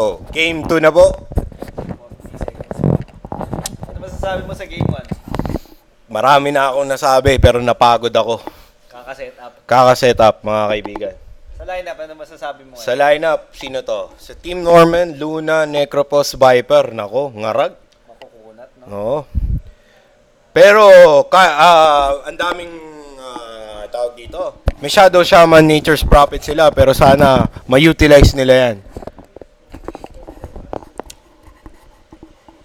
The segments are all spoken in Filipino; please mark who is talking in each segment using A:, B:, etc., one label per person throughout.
A: So, game 2 na po.
B: 40 seconds. Ano masasabi mo sa game 1?
A: Marami na akong nasabi pero napagod ako.
B: Kaka-set up.
A: Kaka-set up, mga kaibigan.
B: Sa lineup, ano masasabi mo?
A: Sa lineup, sino to? Sa Team Norman, Luna, Necropos, Viper. Nako, ngarag.
B: Makukunat, no?
A: Oo. Pero, ang daming tawag dito. May Shadow Shaman, Nature's Prophet sila, pero sana ma-utilize nila yan.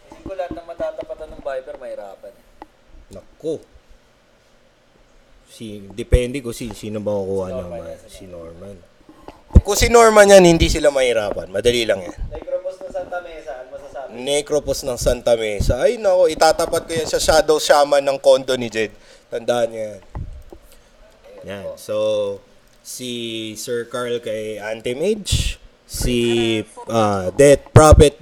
B: Hindi ko lahat ng matatapatan ng Viper, mahirapan.
A: Nako. Depende kung sino ba kukuha
B: Si
A: ng
B: Norman yan,
A: si Norman. Kung si Norman yan, hindi sila mahirapan. Madali lang yan.
B: Necropos ng Santa Mesa, ano masasabi?
A: Necropos ng Santa Mesa. Ay nako, itatapat ko yan sa Shadow Shaman ng condo ni Jed. Tandaan niyo yan. Yan. So, si Sir Carl kay Anti-Mage. Si Death Prophet,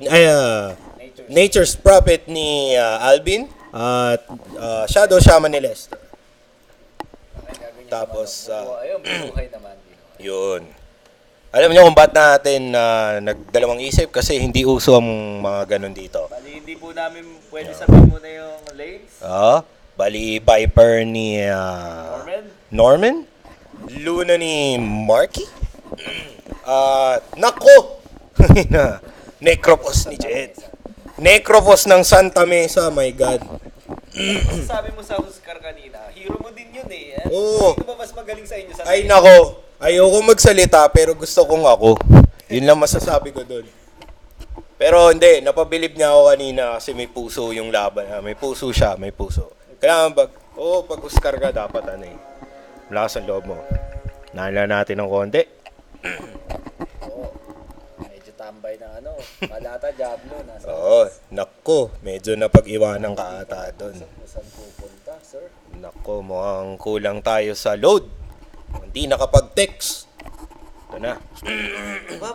A: Nature's Prophet ni Alvin. At Shadow Shaman ni Lester. Tapos,
B: Ayun, buhay naman.
A: yun. Alam niyo kung ba't natin nagdalawang isip? Kasi hindi uso ang mga ganun dito.
B: Bali, hindi po namin pwede sabihin muna yung lanes.
A: Bali, Viper ni Norman? Luna ni Marky? Nako! Necropos ni Jed. Necropos ng Santa Mesa, my God.
B: Sabi mo sa Huskar kanina, hero mo din yun eh.
A: Oo.
B: Sino ba mas magaling sa inyo?
A: Ay nako, ayoko magsalita pero gusto kong ako. Yun lang masasabi ko doon. Pero hindi, napabilib niya ako kanina kasi may puso yung laban. May puso siya, may puso. Kailangan pag Huskar ka, dapat malakas ang loob mo. Naalala natin ng konti.
B: Oo. Medyo tambay na Palata, Diablo.
A: Oo, nako, medyo napag-iwanan ka ata doon.
B: Saan pupunta, sir?
A: Nako, mukhang kulang tayo sa load. Hindi nakapag-text. Ito na.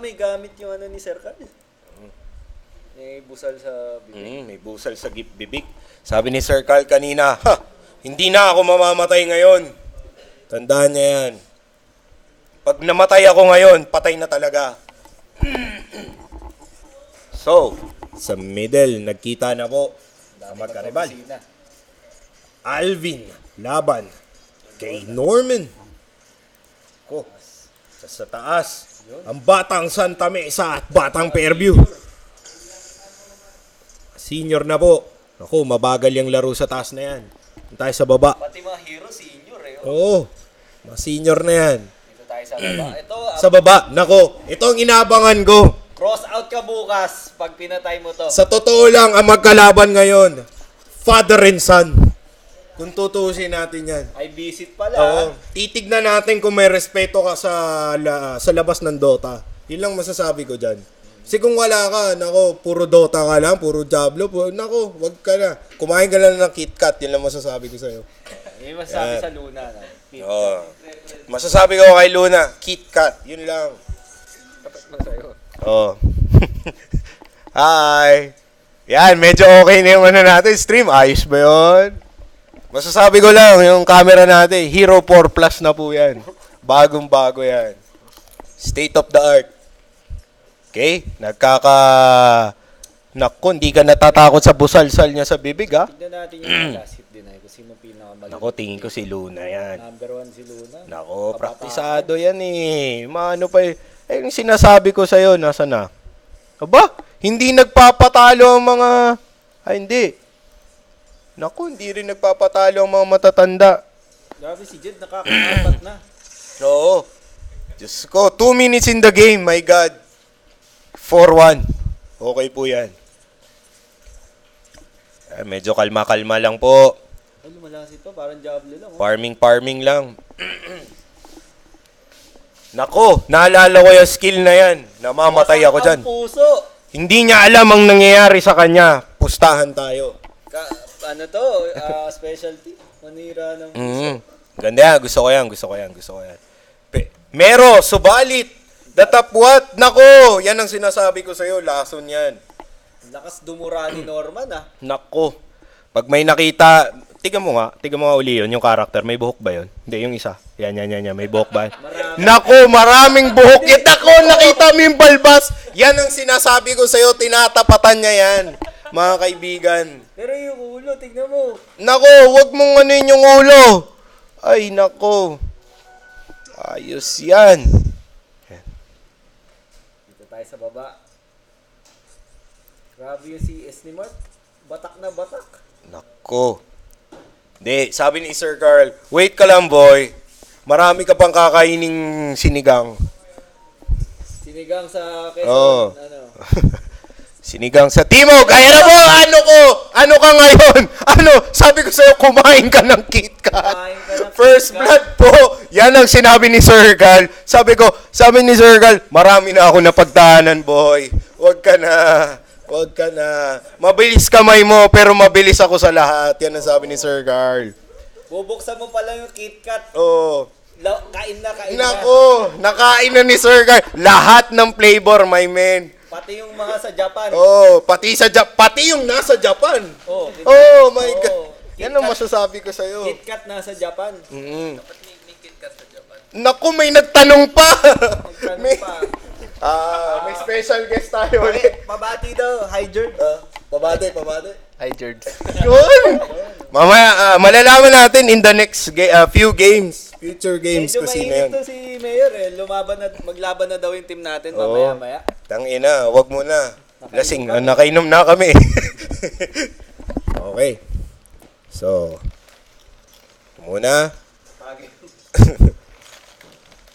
B: May gamit yung ni Sir Carl. May busal sa bibig.
A: May busal sa bibig. Sabi ni Sir Carl kanina, hindi na ako mamamatay ngayon. Tandaan niya yan. Pag namatay ako ngayon, patay na talaga. So, sa middle, nagkita na po. Magkaribal. Alvin, laban kay Norman. Ko, sa taas, ang batang Santa Mesa at batang Fairview. Senior na po. Ako, mabagal yung laro sa taas na yan. Tayo sa baba.
B: Pati mga hero senior eh.
A: Oo, senior na yan.
B: Dito tayo sa baba. Ito,
A: Sa baba, nako, ito ang inabangan ko.
B: cross out ka bukas pag pinatay mo to.
A: Sa totoo lang, ang magkalaban ngayon, father and son. Kung tutuusin natin yan.
B: Ay visit pala.
A: Oo. Titignan natin kung may respeto ka sa labas ng Dota. Yun lang masasabi ko dyan. Kasi kung wala ka, nako, puro Dota ka lang, puro Diablo, nako, wag ka na. Kumain ka lang ng KitKat, yun lang masasabi ko sa'yo.
B: May masasabi sa Luna.
A: Oo. Masasabi ko kay Luna, KitKat, yun lang.
B: Dapat mo sa'yo.
A: Oo. Hi! Yan, medyo okay na yung natin, stream. Ayos ba yun? Masasabi ko lang, yung camera natin, Hero 4 Plus na po yan. Bagong-bago yan. State of the art. Okay? Naku, hindi ka natatakot sa busalsal niya sa bibig, ha?
B: Tignan natin yung last hit din ay kung sino pinakamagaling.
A: Naku, tingin ko si Luna yan.
B: Number 1 si Luna.
A: Naku, praktisado yan eh. Maano pa eh. Yung sinasabi ko sa'yo, nasa na? Aba, hindi nagpapatalo ang mga... Ay, hindi. Naku, hindi rin nagpapatalo ang mga matatanda.
B: Grabe si Jed, nakaka-apat na.
A: Oo. Diyos ko, 2 minutes in the game, my God. 4-1. Okay po yan. Medyo kalma-kalma lang po.
B: Ay, lumalakas ito. Parang Diablo lang.
A: Farming lang. Nako, naalala ko yung skill na yan. Namamatay ako dyan.
B: Ang puso.
A: Hindi niya alam ang nangyayari sa kanya. Pustahan tayo.
B: Specialty. Manira ng puso.
A: Ganda yan. Gusto ko yan. Mero, subalit. The top what? Nako, yan ang sinasabi ko sa'yo. Lason yan.
B: Lakas dumura ni Norman
A: Nako. Pag may nakita, Tiga mo nga uli yun, yung character. May buhok ba yun? Hindi, yung isa. Yan. May buhok ba? Nako, maraming buhok. Ako, nakita mo yung balbas. Yan ang sinasabi ko sa'yo, tinatapatan niya yan. Mga kaibigan.
B: Pero yung ulo, tignan mo.
A: Nako, wag mong ano yung ulo. Ay, nako. Ayos yan.
B: Dito tayo sa baba. Grabe yung CS ni Mark. Batak na batak.
A: Nako. Hindi, sabi ni Sir Carl, wait ka lang boy. Marami ka pang kakaining sinigang.
B: Sinigang sa Quezon.
A: Oo.
B: Ano?
A: Sinigang sa Timog. Ay, ano mo? Ano ka ngayon? Sabi ko sa'yo, kumain ka ng KitKat.
B: Kumain ka ng
A: First
B: KitKat.
A: blood po. Yan ang sinabi ni Sir Carl. Sabi ni Sir Carl, marami na ako napagdaanan, boy. Huwag ka na. Mabilis kamay mo, pero mabilis ako sa lahat. Yan ang sabi ni Sir Carl.
B: Bubuksan mo pala yung KitKat.
A: Oo.
B: Kain na.
A: Nako, nakain na ni Sir Carl. Lahat ng flavor, my man.
B: Pati yung mga sa Japan.
A: Oh, pati yung nasa Japan.
B: Oh,
A: Oh my
B: Oo.
A: God. Yan ang masasabi ko sa'yo.
B: KitKat nasa Japan.
A: Dapat
B: may KitKat sa Japan.
A: Naku, may nagtanong pa.
B: Nagtanong pa.
A: May special guest tayo ulit.
B: Pabati daw. Hi, Jord.
A: Pabate.
B: Hi, Jord.
A: Yun. Mamaya, malalaman natin in the next few games. Future games
B: Medyo
A: kung sino
B: mainit
A: yun.
B: to si Mayor eh. Maglaban na daw yung team natin mamaya-maya.
A: Tangina, wag mo na. Lasing, nakainom na kami. Okay. So, muna.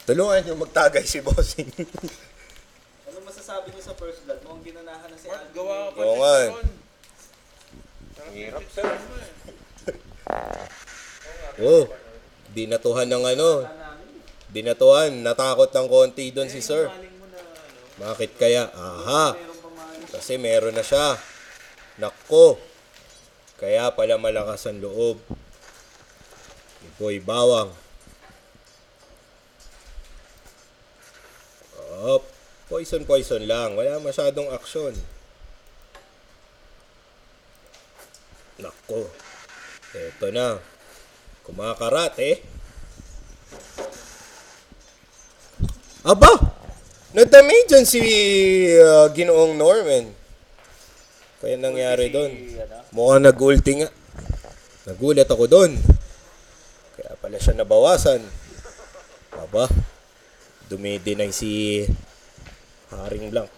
A: Tulungan yung magtagay si Bossing.
B: Ano masasabi niyo sa first blood? Mukhang ginanahan na si Alvin.
C: Gawa ka
A: Oo nga.
C: Hirap sir.
A: Oh, dinatuhan ng dinatuhan, natakot ng konti doon si Sir. Bakit kaya? Aha, kasi meron na siya. Nako, kaya pala malakas ang loob. Ni Boy Bawang. Oh, poison lang. Wala masyadong aksyon. Nako, eto na. Kumakarat eh. Aba! Nadamay dyan si Ginoong Norman. Kaya nangyari doon. Mukhang nag-ulti nga. Nagulat ako doon. Kaya pala siya nabawasan. Aba, dumidinay si Haring Blanc.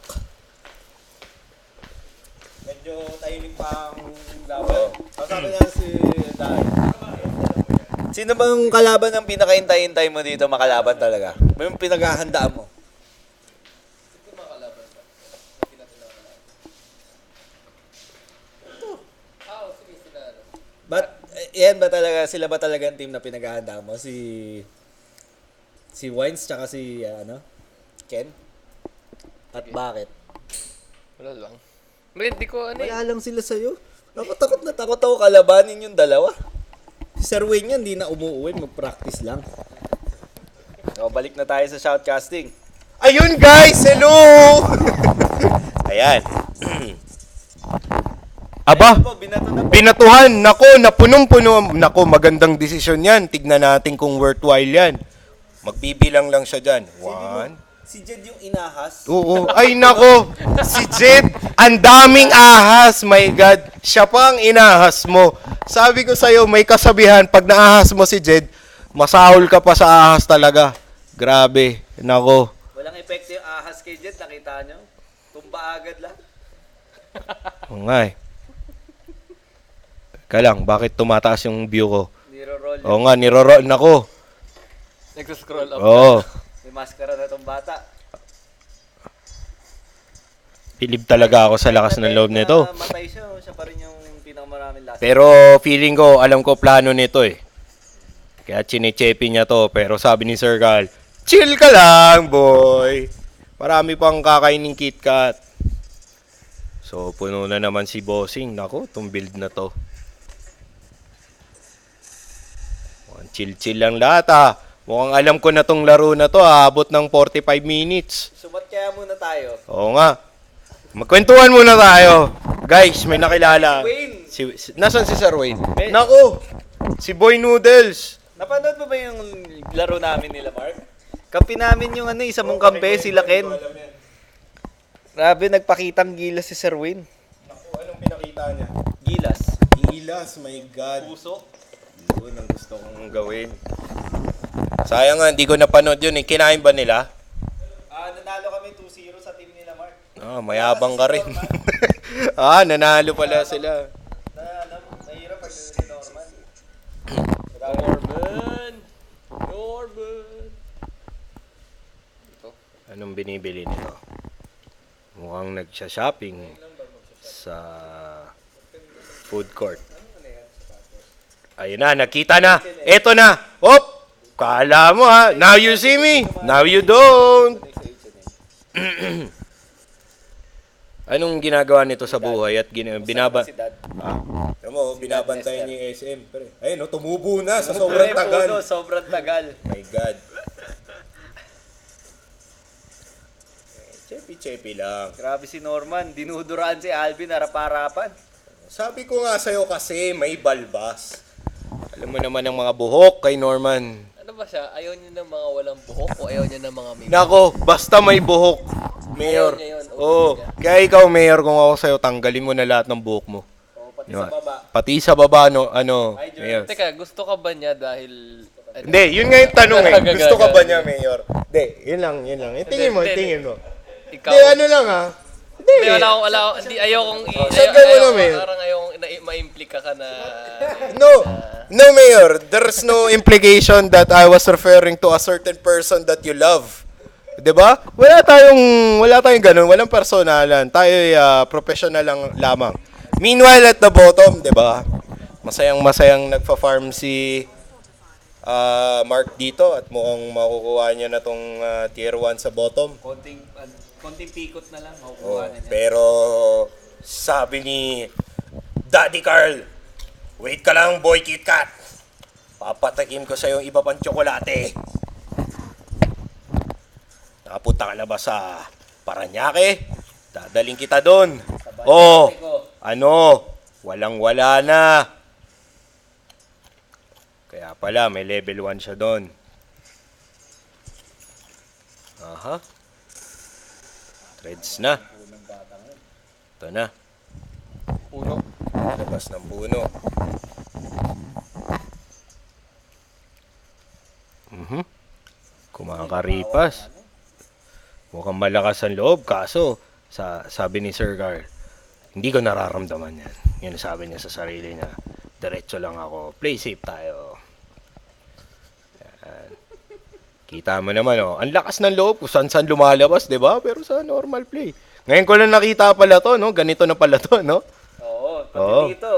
B: Medyo tahimik pa ang laban. Kasama niya si Dai. Sino bang kalaban ang pinakahintay-hintay mo dito makalaban talaga? May pinaghahandaan mo? Yan ba talaga, sila ba talaga ang team na pinaghahandaan mo? Si Wines tsaka si Ken? At bakit?
C: Wala lang. Hindi ko
B: Wala lang sila sa'yo. Takot na takot ako kalabanin yung dalawa. Si Sir Wayne yan, di na umuwi, mag-practice lang. So, balik na tayo sa shoutcasting.
A: Ayun guys! Hello! Ayan. Aba!
B: Po, binato na po.
A: Binatuhan! Nako, napunong-puno. Nako, magandang desisyon yan. Tignan natin kung worthwhile yan. Magbibilang lang siya dyan. One.
B: Si Jed yung inahas.
A: Oo. Ay, nako. Si Jed, ang daming ahas. My God. Siya pa ang inahas mo. Sabi ko sa'yo, may kasabihan. Pag naahas mo si Jed, masahol ka pa sa ahas talaga. Grabe. Nako.
B: Walang epekto yung ahas kay Jed, nakita nyo? Tumba agad lang.
A: Oo nga eh. Teka lang, bakit tumataas yung view ko?
B: Niro-roll.
A: Oo nga, niroroll na ko.
C: nagsuscroll up.
A: Oo.
B: May maskara na tong bata.
A: Pilib talaga ako sa lakas ng loob nito.
B: Matay siya, siya pa rin yung pinakamaraming last.
A: Pero feeling ko, alam ko plano nito eh. Kaya chinechepi niya to. Pero sabi ni Sir Carl, chill ka lang, boy. Marami pang kakainin KitKat. So, puno na naman si Bossing. Nako, itong build na to. Mukhang chill-chill lang lahat ah. Mukhang alam ko na tong laro na to. Abot ng 45 minutes.
B: Sumat kaya muna tayo.
A: Oo nga. Magkwentuhan muna tayo. Guys, may nakilala.
B: Wayne.
A: Nasaan si Sir Wayne? Nako! Si Boy Noodles!
B: Napanood mo ba yung laro namin nila, Mark? Kampi namin yung isa mong kampe, sila Ken. Grabe, nagpakitang gilas si Sir Wayne.
A: Naku, anong pinakita niya?
B: Gilas.
A: Gilas, my God.
B: Puso.
A: Yun ang gusto kong gawin. Sayang nga, hindi ko napanood yun eh. Kinain ba nila?
B: Nanalo kami 2-0 sa team nila, Mark.
A: Mayabang ka rin. Nanalo pala sila.
B: Nahirap pag si Norman. Norman.
A: Anong binibili nito? Mukhang nagsha-shopping sa food court. Ayun na, nakita na. Eto na. Hop! Kala mo ha. Now you see me. Now you don't. Anong ginagawa nito sa buhay at Alam mo, binabantayan niya yung SM. Ayun, tumubo na sa sobrang tagal.
B: Sobrang tagal.
A: My God. Chepi-chepi lang.
B: Grabe si Norman. Dinuduraan si Alvin, harap-harapan.
A: Sabi ko nga sa'yo kasi may balbas. Alam mo naman ang mga buhok kay Norman.
C: Ano ba siya? Ayaw niya ng mga walang buhok o ayaw niya ng mga may
A: Nako, basta may buhok. Mayor.
C: Ayaw niya yun.
A: Oo. Kaya ikaw, Mayor, kung ako sa'yo, tanggalin mo na lahat ng buhok mo.
B: Pati
A: Diba?
B: sa baba.
A: Pati sa baba, Mayor.
C: Teka, gusto ka ba niya dahil...
A: Hindi, yun nga yung tanong eh. Gusto ka ba niya, Mayor? Hindi, yun lang. Tingin mo.
C: Ikaw...
A: Hindi, ano lang ha.
C: Hindi, hindi, ayokong...
A: Mayor.
C: Parang ayokong ma-implika ka na...
A: No, Mayor. There's no implication that I was referring to a certain person that you love. 'Di ba? Wala tayong ganun, walang personalan. Tayo ay professional lang lamang. Meanwhile at the bottom, 'di ba? Masayang nagfa-farm si Mark dito at mukhang makukuha niya na tong tier 1 sa bottom.
B: Konting pikot na lang,
A: Oh,
B: makukuha na niya.
A: pero sabi ni Daddy Carl, wait ka lang, boy KitKat. Papatakim ko sa yung iba pang tsokolate. Nakapunta ka na ba sa Paranaque? Dadaling kita doon. Oh, walang-wala na. Kaya pala, may level 1 siya doon. Aha. Threads na. Ito na.
C: Puno.
A: Labas ng puno. Kumakaripas. Mukhang malakas ang loob. Kaso, sabi ni Sir Carl, hindi ko nararamdaman yan. Yan sabi niya sa sarili niya. Diretso lang ako. Play safe tayo. Yan. Kita mo naman, ang lakas ng loob kung saan lumalabas, di ba? Pero sa normal play. Ngayon ko lang nakita pala to, no? Ganito na pala to, no?
B: Oo, pati dito,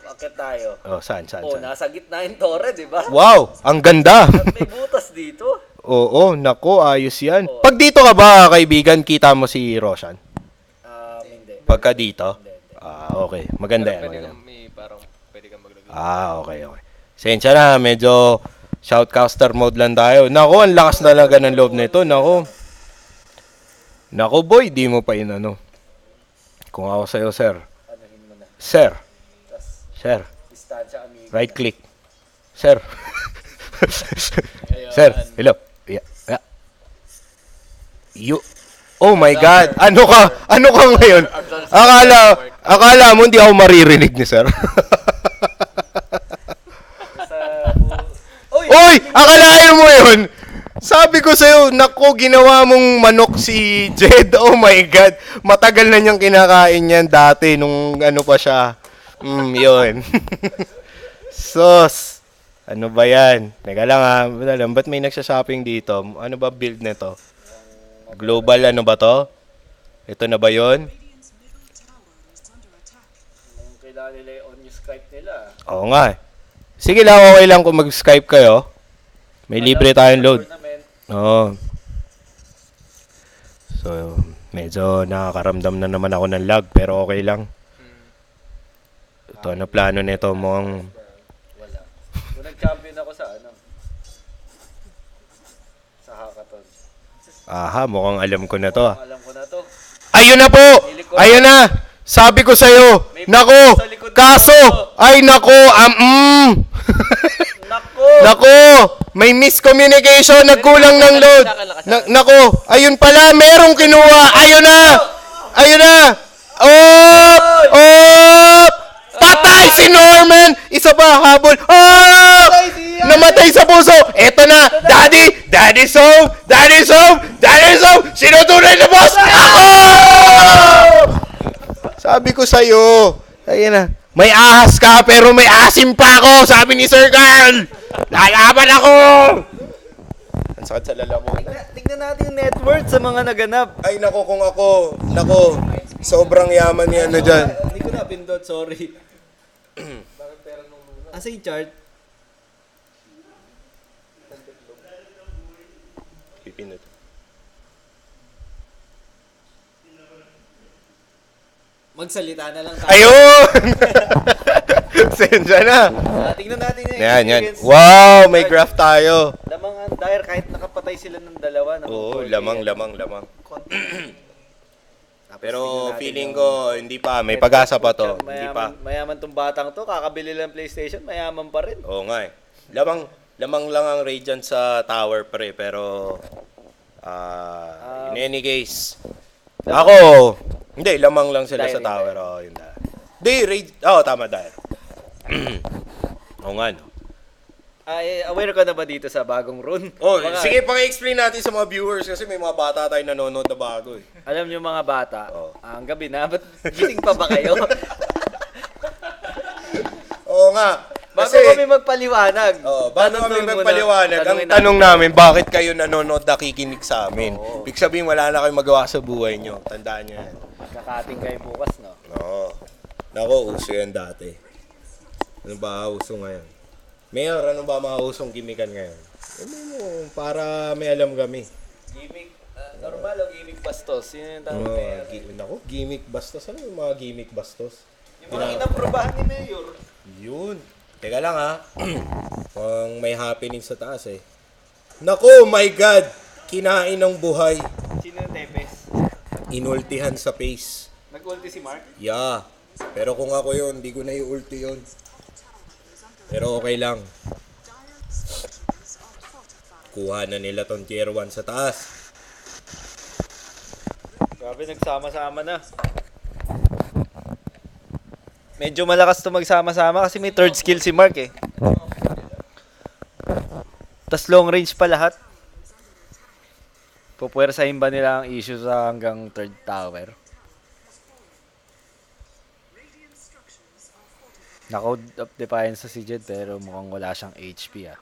B: akit tayo.
A: Saan?
B: Nasa gitna yung torre, di ba?
A: Wow, ang ganda.
B: At may butas dito.
A: Oo, nako, ayos yan. Pag dito ka ba, kaibigan, kita mo si Roshan?
B: Hindi.
A: Pagka dito? Okay. Maganda yan.
C: Pwede
A: Maganda.
C: kang pwede kang maglagay.
A: Okay. Sensya na, medyo shoutcaster mode lang tayo. Nako, ang lakas talaga ng loob nito. Nako, boy, di mo pa inano. Kung ako sa'yo, sir.
B: Anuhin mo na.
A: Sir.
B: Sir. Distansya amigo.
A: Right click. Sir. Sir, hello. Yeah. Oh my God. Ano ka ngayon? Akala mo hindi ako maririnig ni sir. Oy, akalain mo 'yun. Sabi ko sa'yo, nako, ginawa mong manok si Jed. Oh my God. Matagal na niyang kinakain yan dati nung ano pa siya. Yun. Sos. Ano ba yan? Teka lang ba't may nagsha-shopping dito? Ano ba build nito? Global ano ba to? Ito na ba yon?
B: Kailangan nila on yung Skype nila.
A: Oo nga. Sige lang, okay lang kung mag-Skype kayo. May libre tayong load. Oo. So, medyo nakakaramdam na naman ako ng lag, pero okay lang. Ito na plano nito mong...
B: Nag-champion ako sa hackathon.
A: Aha, mukhang alam ko na to.
B: Alam ko na to.
A: Ayun na po! Ayun na! Sabi ko sa'yo! Nako!
B: Sa likod
A: Kaso, ay nako,
B: Nako!
A: nako, may miscommunication, nagkulang ng load. Nako, ayun pala, merong kinuha. Ayun na! Ayun na! Oh! Oh! Patay si Norman! Isa pa, habol. Oh! Namatay sa puso. Eto na, Daddy! Daddy's home! Daddy's home! Daddy's home! Sino tunay na boss? Ako! Sabi ko sa'yo. Ayun na. May ahas ka, pero may asim pa ako, sabi ni Sir Carl. Lalaban ako! Ang sakit sa lalamunan.
B: Tingnan natin yung net worth sa mga naganap.
A: Ay, nako kung ako. Nako, sobrang yaman ni ano dyan.
B: Hindi ko na pindot, sorry. Asa yung chart?
A: Pipinot.
B: Magsalita na lang tayo.
A: Ayun! Sensya na.
B: Tingnan natin yung
A: Yan, yan.
B: experience.
A: Wow, may graph tayo.
B: Lamang ang dire kahit nakapatay sila ng dalawa.
A: Oo,
B: naku-
A: lamang.
B: Tapos
A: Pero
B: tingnan natin
A: feeling
B: yung-
A: ko, hindi pa. May pag-asa pa to. Hindi pa.
B: Mayaman tong batang to. Kakabili lang PlayStation. Mayaman pa rin.
A: Oo nga eh. Lamang lang ang Radiant sa tower pre. Pero, in any case, ako, hindi, lamang lang sila sa
B: Dire,
A: tower. Oo, yun na. Tama, Dire. Oo nga, no.
B: Ay, aware ka na ba dito sa bagong rune?
A: Oh,
B: Mga-
A: sige, paki-explain natin sa mga viewers kasi may mga bata tayo nanonood na bago eh.
B: Alam nyo mga bata,
A: Oh.
B: ang gabi na, ba't gising pa ba kayo?
A: Oo nga.
B: Bago
A: Kasi,
B: kami magpaliwanag.
A: bago kami
B: tanungin muna-
A: magpaliwanag, ang
B: tanungin
A: tanong namin, bakit kayo nanonood nakikinig sa amin? Ibig sabihin, wala na kayong magawa sa buhay nyo. Tandaan nyo yan.
B: Kakating kayo bukas, no?
A: Oo. Nako, uso yan dati. Ano ba uso ngayon? Mayor, ano ba mga usong gimikan ngayon? Ano mo, para may alam kami.
B: Gimmick, normal o gimmick bastos? Yun yung tanong Mayor.
A: Nako, gimmick bastos. Ano yung mga gimmick bastos?
B: Yung mga inaprobahan ni Mayor.
A: Yun. Teka lang ha. Kung may happening sa taas eh. Nako, my God! Kinain ng buhay.
B: Sino yung Tepes?
A: Inultihan sa face.
B: Nag-ulti si Mark?
A: Yeah. Pero kung ako yun, hindi ko na i-ulti yun. Pero okay lang. Kuha na nila tong tier 1 sa taas.
B: Grabe, nagsama-sama na. Medyo malakas to magsama-sama kasi may third skill si Mark eh. Tas long range pa lahat. Pupuwersahin ba nila ang issue sa hanggang third tower? Naka-Code of Defiance sa si Jed pero mukhang wala siyang HP ah.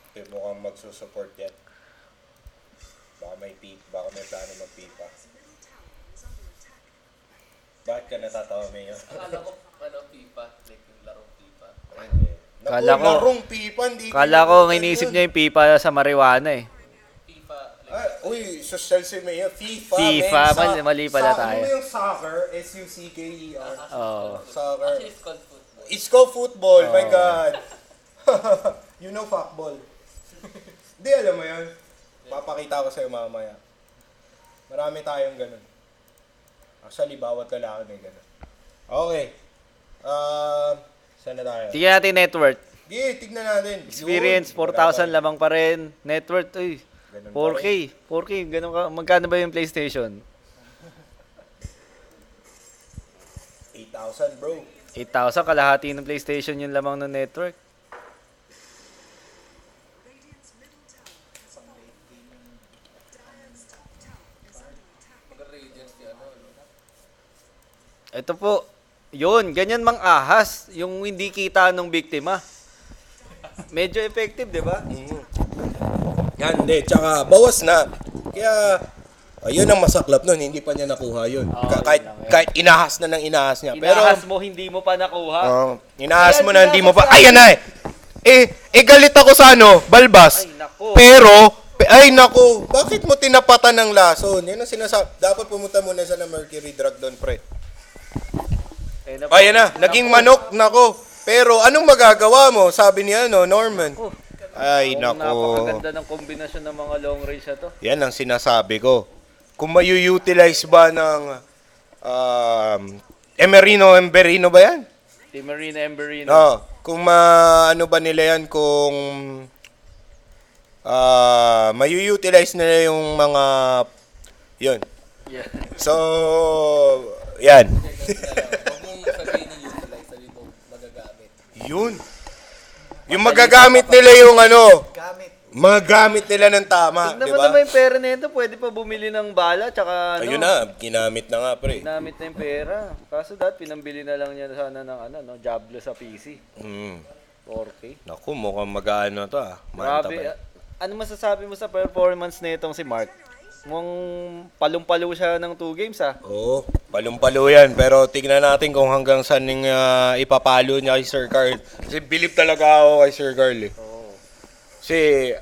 A: Okay, mukhang magsusupport yan. Baka may plano mag-pipa. Bakit ka natatawa, Mayor?
C: Akala ko, FIFA. Like yung larong FIFA.
B: Kala ko-
A: larong pipa, hindi
B: Kala ko ang inisip niya yung pipa sa marijuana eh.
C: FIFA.
A: Uy, social si Mayor. FIFA,
B: FIFA,
A: men.
B: mali pala tayo.
A: Ano yung soccer? S-U-C-K-E-R.
B: Oo.
A: Soccer.
C: Actually, it's called football.
A: It's called football, my
B: Oh.
A: God. You know fuckball. Hindi, alam mo yun. Papakita ko sa'yo mamaya. Marami tayong ganun. Actually, bawat lalaki may ganun. Okay. Saan na tayo?
B: Tingnan natin net worth.
A: Sige, tignan natin.
B: Experience,
A: Yun,
B: 4,000
A: wala
B: lamang pa rin. Net worth, uy.
A: Ganun
B: 4K. 4K, ganun ka. Magkano ba yung PlayStation?
A: 8,000, bro.
B: 8,000, kalahati ng PlayStation yung lamang ng network. Ito po, yun, ganyan mang ahas, yung hindi kita ng biktima. Medyo effective, di ba?
A: Yan, hindi. Tsaka, bawas na. Kaya, ayun ang masaklap nun. Hindi pa niya nakuha yun.
B: Oo,
A: kahit,
B: yun lang yan.
A: kahit inahas na ng inahas niya. Pero,
B: Inahas mo, hindi mo pa nakuha.
A: inahas
B: Ayan,
A: mo na, hindi mo pa.
B: sinabi-
A: Ayan na galit ako sa balbas.
B: Ay, nako.
A: Pero, nako, bakit mo tinapatan ng lason? Yan ang sinasabi. Dapat pumunta muna sa Mercury Drug doon, pre. Ayan na, naging manok, nako. Pero, anong magagawa mo? Sabi niya, Norman. Ay, nako.
B: Napakaganda ng kombinasyon ng mga long range na to.
A: Yan ang sinasabi ko. Kung mayu-utilize ba ng Emberino ba yan?
B: Team Marina Emberino.
A: No. Kung ano ba nila yan, kung mayu-utilize nila yung mga, yun.
B: Yeah.
A: So, yan.
C: Huwag mong sabihin yung utilize, sabihin mo magagamit.
A: Yun. Yung magagamit nila yung magagamit nila ng tama,
B: Tignan
A: di
B: mo
A: ba?
B: naman yung pera nito, pwede pa bumili ng bala, tsaka
A: Ayun na, ginamit na nga, pre.
B: ginamit na yung pera. Kaso pinambili na lang niya sana ng Diablo sa PC. 4K.
A: Naku, mukhang mag-ano to Manta
B: Grabe.
A: pa.
B: Ano masasabi mo sa performance nitong si Mark? Mukhang palong-palo siya ng 2 games
A: Oo, palong-palo yan. Pero tignan natin kung hanggang saan yung ipapalo niya kay Sir Carl. Kasi believe talaga ako kay Sir Carl eh. Kasi,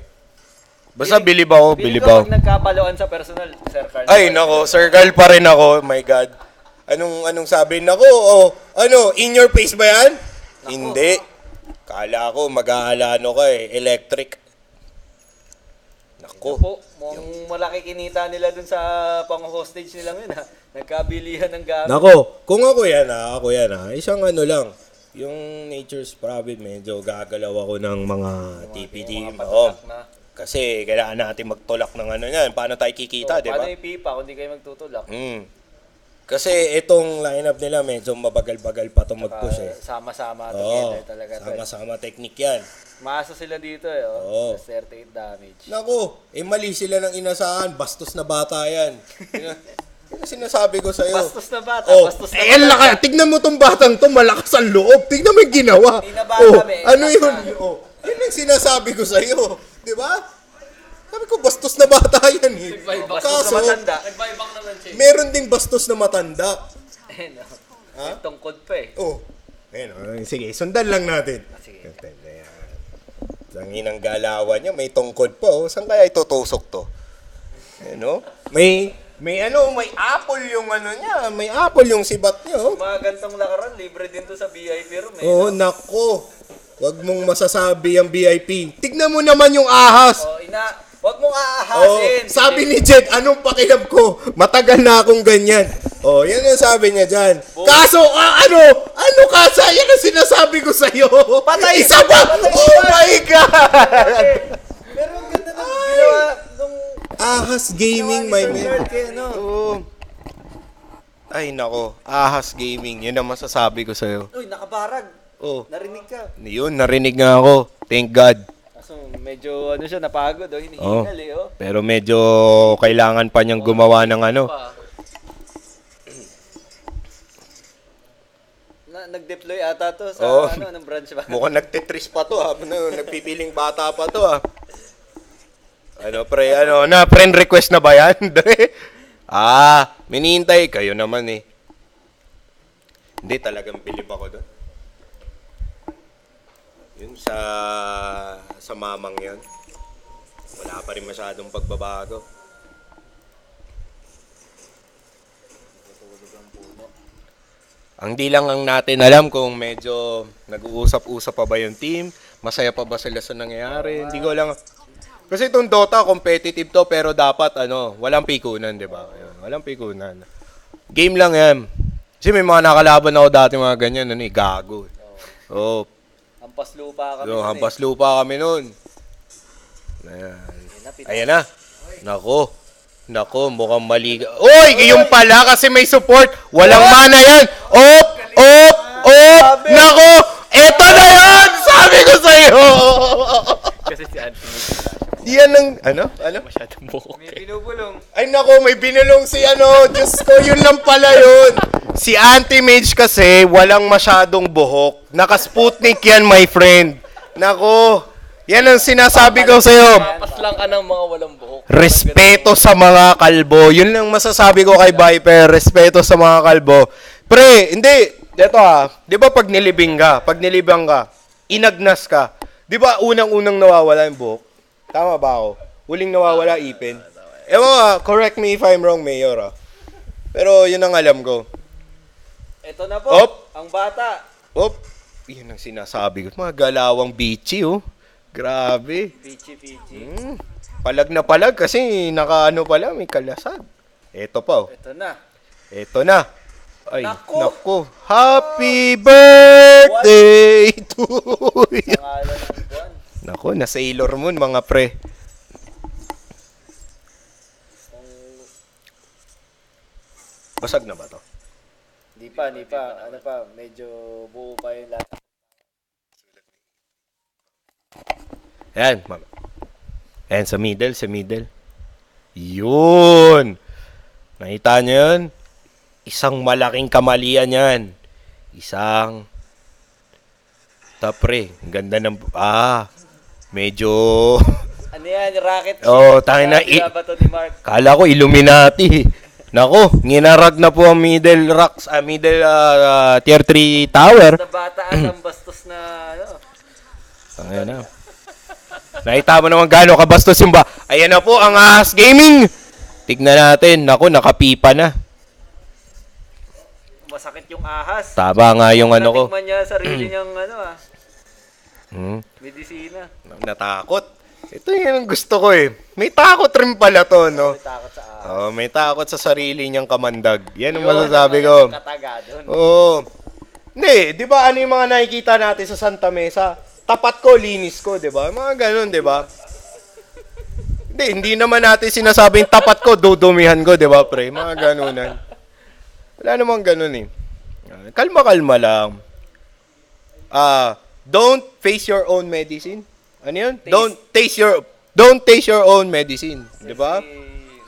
A: basta believe ako, believe
B: ko
A: ako.
B: pag nagkapaloan sa personal, Sir Carl.
A: Ay, nako, Sir Carl pa rin ako. My God. Anong sabi? Nako, in your face ba yan? Hindi. Kala ko, mag-aalano ka electric. Nako.
B: Po, mukhang malaki kinita nila dun sa pang-hostage nila ngayon Nagkabilihan ng gamit.
A: Nako, kung ako yan isang lang. Yung Nature's Profit, medyo gagalaw ako ng mga TPT. Kasi kailangan natin magtulak ng yan. Paano tayo kikita, di ba?
B: Paano yung pipa kung di kayo magtutulak?
A: Kasi itong lineup nila medyo mabagal-bagal pa ito mag-push
B: Sama-sama together talaga.
A: Sama-sama technique yan.
B: Maasa sila dito
A: Oo.
B: 38 damage.
A: Naku, mali sila ng inasahan. Bastos na bata yan. Yan ang sinasabi ko sa'yo.
B: Bastos na bata,
A: Oh,
B: bastos na
A: yan
B: bata.
A: tignan mo tong batang to, malakas ang loob. Tignan mo yung ginawa.
B: Hindi na bata, may
A: ano
B: lakas
A: yun? Yan ang sinasabi ko sa'yo. Di ba? Sabi ko, bastos na bata yan eh.
B: Bastos na matanda.
C: Nagbaybang naman siya.
A: Meron ding bastos na matanda.
B: May tungkod pa
A: Sige, sundan lang natin.
B: Sige.
A: Tanginang galawan niya, may tungkod pa. Saan kaya itutusok to? May apple yung niya. May apple yung sibat niya.
B: Mga gantong lakaran, libre din to sa VIP room
A: Nako. Wag mong masasabi ang VIP. Tignan mo naman yung ahas.
B: Wag mong aahasin.
A: Sabi ni Jed, anong pakilab ko? Matagal na akong ganyan. Yan ang sabi niya dyan. Kaso, ano kasa? Yan ang sinasabi ko sa'yo.
B: Patay
A: Isa pa!
B: patay
A: Oh my God!
B: Pero ang ganda ng ginawa nung
A: Ahas Gaming, my
B: Sir
A: man.
B: Carl kay
A: Ay, nako. Ahas Gaming. Yan ang masasabi ko sa'yo.
B: Uy, nakabarag.
A: Oh.
B: Narinig ka.
A: Yun, narinig nga ako. Thank God.
B: Kaso medyo siya napagod hinihingal
A: Pero medyo kailangan pa niyang gumawa ng
B: Nag-deploy ata to sa ng branch ba?
A: Mukhang nagtetris pa to nagpipiling bata pa to friend request na ba yan? Minihintay kayo naman eh. Hindi, talagang bilib ako doon. Yun sa mamang yan. Wala pa rin masyadong pagbabago. Ang di lang ang natin alam kung medyo nag-uusap-usap pa ba yung team, masaya pa ba sila sa nangyayari, hindi ko lang. Kasi itong Dota, competitive to, pero dapat, walang pikunan, di ba? Walang pikunan. Game lang yan. Kasi may mga nakalaban ako dati, mga ganyan, gago.
B: Hampas lupa kami.
A: Hampas lupa kami nun. Ayan na. Nako, mukhang mali. Uy, yung pala kasi may support. Walang mana yan. Op! Nako, eto na yan! Sabi ko sa'yo!
B: Kasi si Anthony.
A: Yan ang,
B: Masyadong buhok. May binubulong.
A: Ay nako, may binulong si Diyos ko, yun lang pala yun. Si Anti-Mage kasi, walang masyadong buhok. Naka-Sputnik yan, my friend. Nako, yan ang sinasabi ko sa'yo.
C: Pas lang ka ng mga walang buhok.
A: Respeto sa mga kalbo. Yun lang masasabi ko kay Viper. Respeto sa mga kalbo. Pre, hindi. Dito di ba pag nilibing ka, inagnas ka, di ba unang-unang nawawala yung buhok? Tama ba ako? Huling nawawala ipin. Correct me if I'm wrong, Mayor. Pero yun ang alam ko.
B: Ito na po, ang bata.
A: Yun ang sinasabi ko. Mga galawang bichi, Grabe.
B: Pichi.
A: Palag na palag kasi pala, may kalasag. Ito pa,
B: Ito na.
A: Ito na. Ay,
B: Nako.
A: nako. Happy birthday to you.
B: Pangalan ng buwan.
A: Nako, na Sailor Moon mga pre. Basag na ba to?
B: Hindi pa. Ano pa, medyo buo pa yung lahat.
A: Ayan, ma'am. Ayan, sa middle. Yun! Nakita nyo yun? Isang malaking kamalian yan. Tapre, ang ganda ng... medyo...
B: Ano yan, rocket?
A: tangin na.
B: Binabato ni Mark.
A: Kala ko Illuminati. Nako, nginarag na po ang middle tier 3 tower.
B: Sa bataan ng bastos na,
A: Ayan na. Nakita mo naman gaano kabastos yung ba. Ayan na po ang Ahas Gaming. Tignan natin. Nako, nakapipa na.
B: Masakit yung ahas.
A: Taba nga yung ano ko.
B: Natikman niya sarili niyang,
A: Hmm,
B: medisina.
A: natakot. Ito yung gusto ko eh. May takot rin pala to, no?
B: May takot sa ahas.
A: Oh, may takot sa sarili niyang kamandag. Yan ang masasabi ko.
B: Kataga doon.
A: Oo. Hindi, di ba ano yung mga nakikita natin sa Santa Mesa? Tapat ko, linis ko, di ba? Mga ganun, di ba? Hindi naman natin sinasabing tapat ko, dudumihan ko, di ba, pre? Mga ganunan. Wala namang ganun eh. Kalma-kalma lang. Don't face your own medicine. Ano yun? Don't taste your own medicine. Di ba?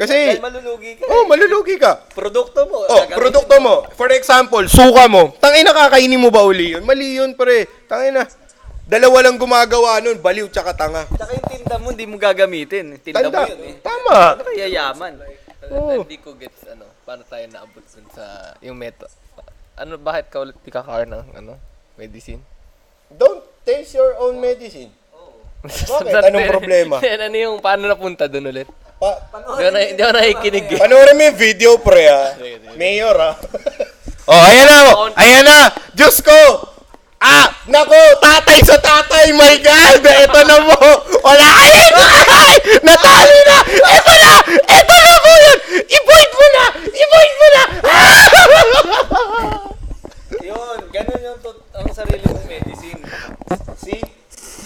A: Kasi,
B: dahil malulugi ka.
A: malulugi ka.
B: Produkto mo.
A: Produkto mo. For example, suka mo. Tangin na kakainin mo ba uli yun? Mali yun, pre. Tangin na. Dalawa lang gumagawa nun, baliw tsaka tanga.
B: Tsaka yung tinda mo, hindi mo gagamitin. Tinda mo yun eh.
A: Tama.
B: Ano kaya yaman?
C: Hindi ko gets, paano tayo naabot dun sa, yung meta. Bakit ka ulit di kakain ng, medicine?
A: Don't taste your own medicine. Bakit? Anong problema?
C: Ano yung, paano napunta dun ulit? Hindi
B: Ano
C: ako nakikinig eh.
A: Panoorin mo yung video, pre, ha? Mayor, ha? Ayan na! Ayan na! Diyos ko! Nako! Tatay sa tatay! My God! Ito na mo! Wala kayo! Natali na! Ito na! Ito na po yun! I-void mo na! I-void mo na!
B: Yun, ganun yung ang sarili mong medicine.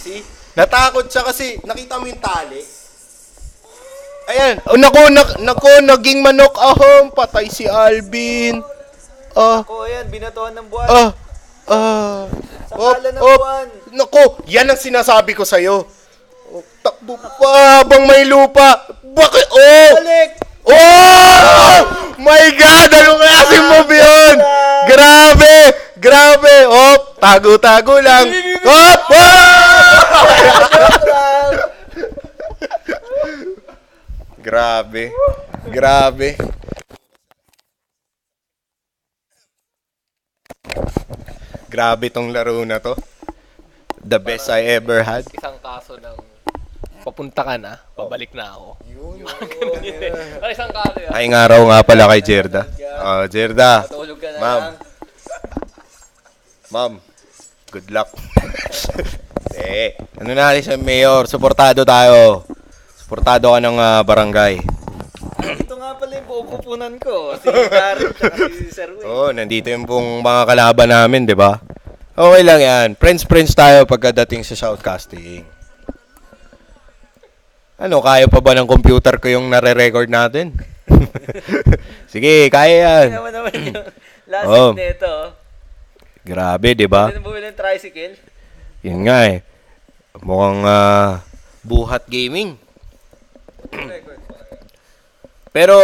A: See? Natakot siya kasi nakita mo yung tali. Ayan. Nako, naging manok ahong. Patay si Alvin.
B: Ako, ayan, binatuhan ng buwan. Sa kala ng buwan.
A: Nako, yan ang sinasabi ko sa'yo. Takbo pa habang may lupa. Bakit?
B: Balik!
A: Oh! My God! Anong klaseng move yun? Grabe! Tago-tago lang. Grabe. Grabe tong laro na to. The best I ever had.
C: Isang kaso ng, papunta ka na, pabalik na ako. Parang isang kaso yan.
A: Ay araw nga pala kay Jerda. Jerda.
B: Tulog ka na
A: Ma'am.
B: lang.
A: Ma'am, good luck. Ano natin sa mayor? Suportado tayo. Suportado ka ng barangay.
B: Ito nga pala yung buong kupunan ko. Si Karen at si Sir Will.
A: Nandito yung pong mga kalaban namin, di ba? Okay lang yan. Friends tayo pagkadating sa shoutcasting. Kaya pa ba ng computer ko yung nare-record natin? Sige, kaya yan.
B: Naman yung last week na ito.
A: Grabe, di ba?
B: Pwede na bumili ng tricycle?
A: Yun nga eh. Mukhang buhat gaming. Pero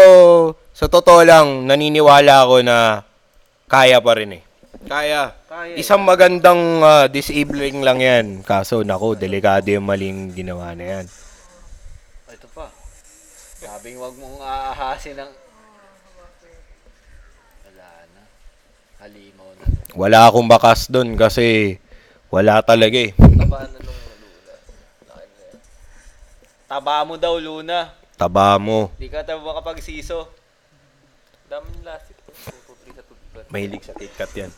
A: sa totoo lang, naniniwala ako na kaya pa rin eh. Kaya. Isang magandang disabling lang yan. Kaso, nako, delikado yung maling ginawa na yan.
B: Ito pa. Sabing wag mong aahasin ng... Wala na. Halimaw na.
A: Wala akong bakas doon kasi wala talaga eh.
C: Paano nung lula?
B: Taba mo daw, Luna.
A: Taba mo.
B: Di ka taba kapag siso.
C: Dami yung lasik. Tututli sa tututli.
A: Mahilig sa KitKat yan.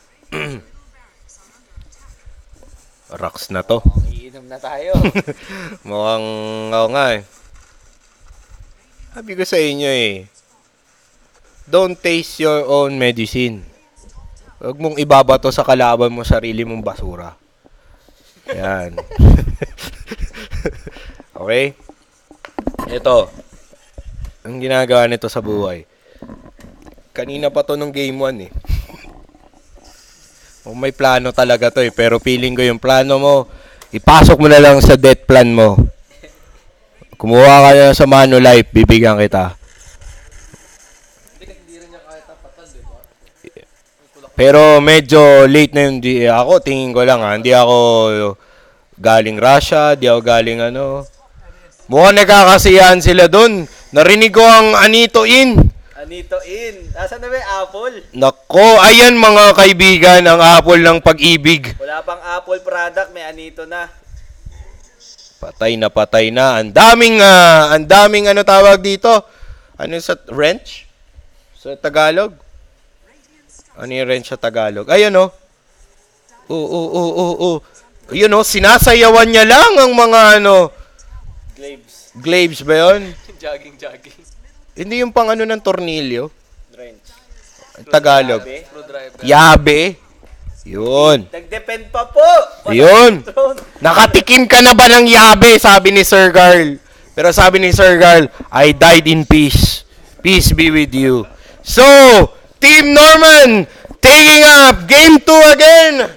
A: Rocks na to.
B: Iinom na tayo.
A: Mukhang ako nga eh. Sabi ko sa inyo eh. Don't taste your own medicine. Huwag mong ibabato sa kalaban mo sarili mong basura. Yan. Okay? Ito. Ang ginagawa nito sa buhay. Kanina pa to nung game 1 eh. May plano talaga to eh. Pero feeling ko yung plano mo, ipasok mo na lang sa death plan mo. Kumuha ka na sa Manulife, bibigyan kita. Pero medyo late na yun. Ako, tingin ko lang hindi ako galing Russia, di ako galing ano. Mukhang nagkakasiyahan sila dun. Narinig ko ang Anito In.
B: Anito In. Nasaan na ba yung Apple?
A: Nako, ayan mga kaibigan, ang Apple ng pag-ibig.
B: Wala pang Apple product, may Anito na.
A: Patay na. Ang daming ano tawag dito? Ano sa wrench? Sa Tagalog? Ano yung wrench sa Tagalog? Ayan o. Yun o, sinasayawan niya lang ang mga ano. Glaives ba yun?
C: Jogging.
A: Hindi yung pang ano ng tornilyo.
B: Wrench.
A: Tagalog.
C: Screwdriver.
A: Yabe. Yun.
B: Nag-depend pa po.
A: Yun. Nakatikim ka na ba ng yabe? Sabi ni Sir Garl. Pero sabi ni Sir Garl, I died in peace. Peace be with you. So, Team Norman, taking up Game 2 again.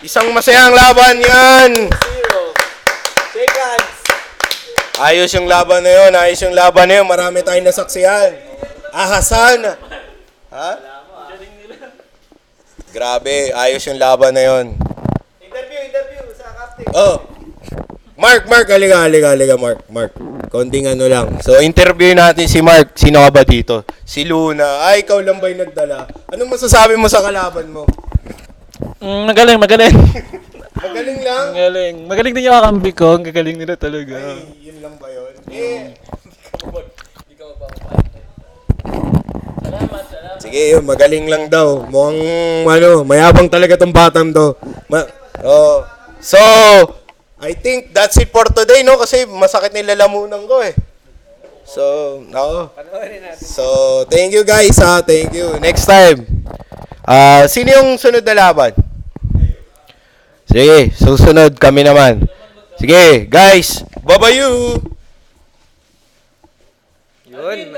A: Isang masayang laban yan.
B: 0 seconds.
A: Ayos yung laban na yun. Marami tayong nasaksihan. Ahasan. Ha? Grabe, ayos yung laban na yun.
B: Interview sa captain.
A: Oh. Mark, halika, Mark. Konting ano lang. So, interview natin si Mark. Sino ka ba dito? Si Luna. Ay, ikaw lang ba'y nagdala? Anong masasabi mo sa kalaban mo?
D: Magaling.
A: Magaling lang?
D: Magaling din yung kakambi ko. Ang gagaling nila talaga.
A: Ay, yun lang ba yun? Sige, yun, magaling lang daw. Mukhang, mayabang talaga tong batang to. So, I think that's it for today, no? Kasi masakit nilalamunan ko eh. So, So, thank you guys, ha. Thank you. Next time. Sino yung sunod na laban? Sige, susunod kami naman. Sige, guys. Bye-bye you.
C: Yun,